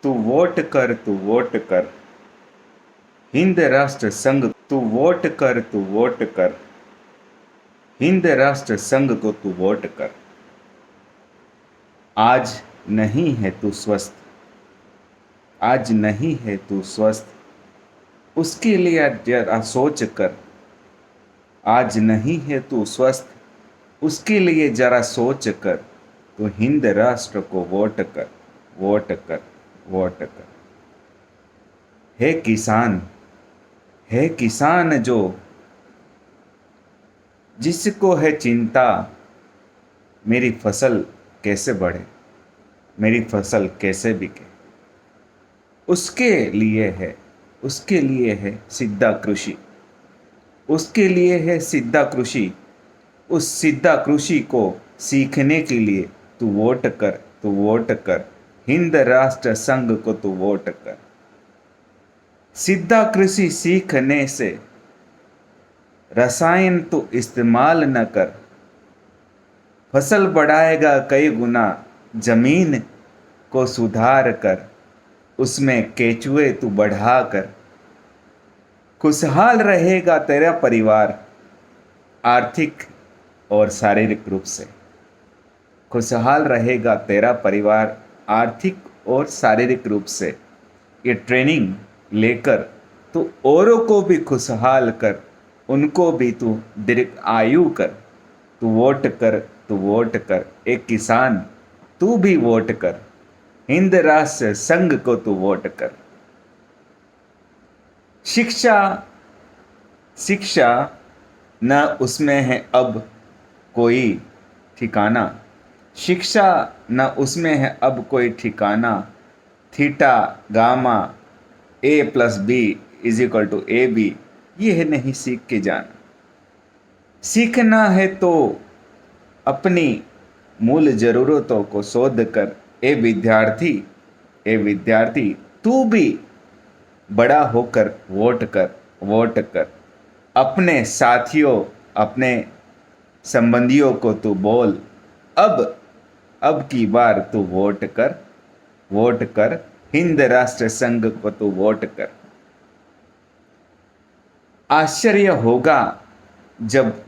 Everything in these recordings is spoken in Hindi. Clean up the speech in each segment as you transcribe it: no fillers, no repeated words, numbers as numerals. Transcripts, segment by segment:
तू वोट कर, तू वोट कर। हिंद राष्ट्र संघ, तू वोट कर, तू वोट कर। हिंद राष्ट्र संघ को तू वोट कर। आज नहीं है तू स्वस्थ, आज नहीं है तू स्वस्थ, उसके लिए जरा सोच कर। आज नहीं है तू स्वस्थ, उसके लिए जरा सोच कर। तो हिंद राष्ट्र को वोट कर, वोट कर, वोट कर। हे किसान, है किसान जो जिसको है चिंता, मेरी फसल कैसे बढ़े, मेरी फसल कैसे बिके। उसके लिए है, उसके लिए है सिद्धा कृषि, उसके लिए है सिद्धा कृषि। उस सिद्धा कृषि को सीखने के लिए तू वोट कर, तू वोट कर। हिंद राष्ट्र संघ को तू वोट कर। सिद्धा कृषि सीखने से रसायन तो इस्तेमाल न कर, फसल बढ़ाएगा कई गुना। जमीन को सुधार कर, उसमें केचुए तू बढ़ा कर। खुशहाल रहेगा तेरा परिवार, आर्थिक और शारीरिक रूप से। खुशहाल रहेगा तेरा परिवार, आर्थिक और शारीरिक रूप से। ये ट्रेनिंग लेकर तू औरों को भी खुशहाल कर, उनको भी तू दीर्घ आयु कर। तू वोट कर, तू वोट कर। एक किसान, तू भी वोट कर। हिंद राष्ट्र संघ को तू वोट कर। शिक्षा, शिक्षा न उसमें है अब कोई ठिकाना। शिक्षा न उसमें है अब कोई ठिकाना। थीटा गामा A+B=AB, यह नहीं सीख के जाना। सीखना है तो अपनी मूल जरूरतों को शोध कर। ए विद्यार्थी, ए विद्यार्थी, तू भी बड़ा होकर वोट कर, वोट कर। अपने साथियों, अपने संबंधियों को तू बोल, अब की बार तू वोट कर, वोट कर। हिंद राष्ट्र संघ को तू वोट कर। आश्चर्य होगा जब,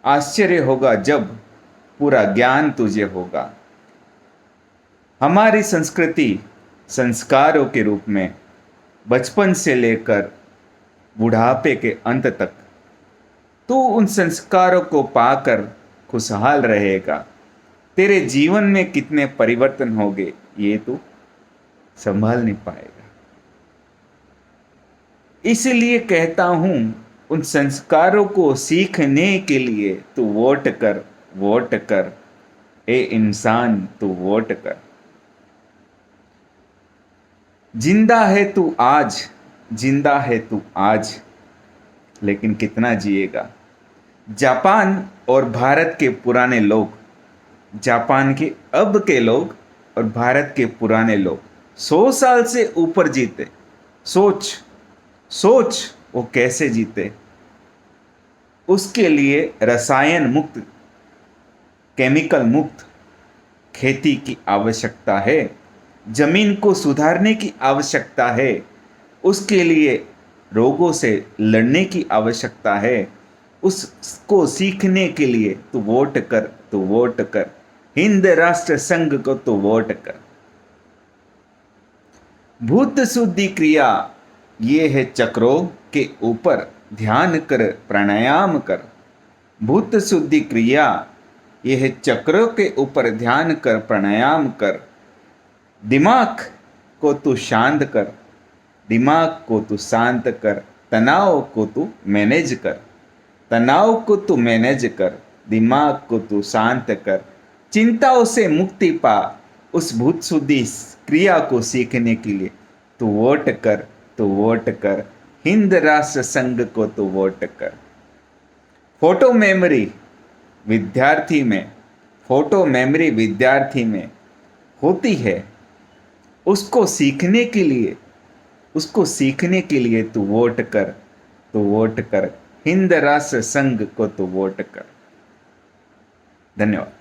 आश्चर्य होगा जब पूरा ज्ञान तुझे होगा। हमारी संस्कृति संस्कारों के रूप में बचपन से लेकर बुढ़ापे के अंत तक तू उन संस्कारों को पाकर खुशहाल रहेगा। तेरे जीवन में कितने परिवर्तन होंगे ये तू संभाल नहीं पाएगा। इसलिए कहता हूं, उन संस्कारों को सीखने के लिए तू वोट कर, वोट कर। ए इंसान, तू वोट कर। जिंदा है तू आज, जिंदा है तू आज, लेकिन कितना जिएगा। जापान और भारत के पुराने लोग, जापान के अब के लोग और भारत के पुराने लोग 100 साल से ऊपर जीते। सोच, सोच वो कैसे जीते। उसके लिए रसायन मुक्त, केमिकल मुक्त खेती की आवश्यकता है। जमीन को सुधारने की आवश्यकता है। उसके लिए रोगों से लड़ने की आवश्यकता है। उसको सीखने के लिए तू वोट कर, तू वोट कर। हिंद राष्ट्र संघ को तू वोट कर। भूत शुद्धि क्रिया ये है चक्रों के ऊपर ध्यान कर, प्राणायाम कर। भूत शुद्धि क्रिया ये है चक्रों के ऊपर ध्यान कर, प्राणायाम कर। दिमाग को तू शांत कर, दिमाग को तू शांत कर। तनाव को तू मैनेज कर, तनाव को तू मैनेज कर। दिमाग को तू शांत कर। चिंताओं से मुक्ति पा। उस भूत शुद्धि क्रिया को सीखने के लिए तू वोट कर, तू वोट कर। हिंद राष्ट्र संघ को तू वोट कर। फोटो मेमोरी विद्यार्थी में, फोटो मेमोरी विद्यार्थी में होती है। उसको सीखने के लिए, उसको सीखने के लिए तू वोट कर, तू वोट कर। हिंद राष्ट्र संघ को तू वोट कर। धन्यवाद।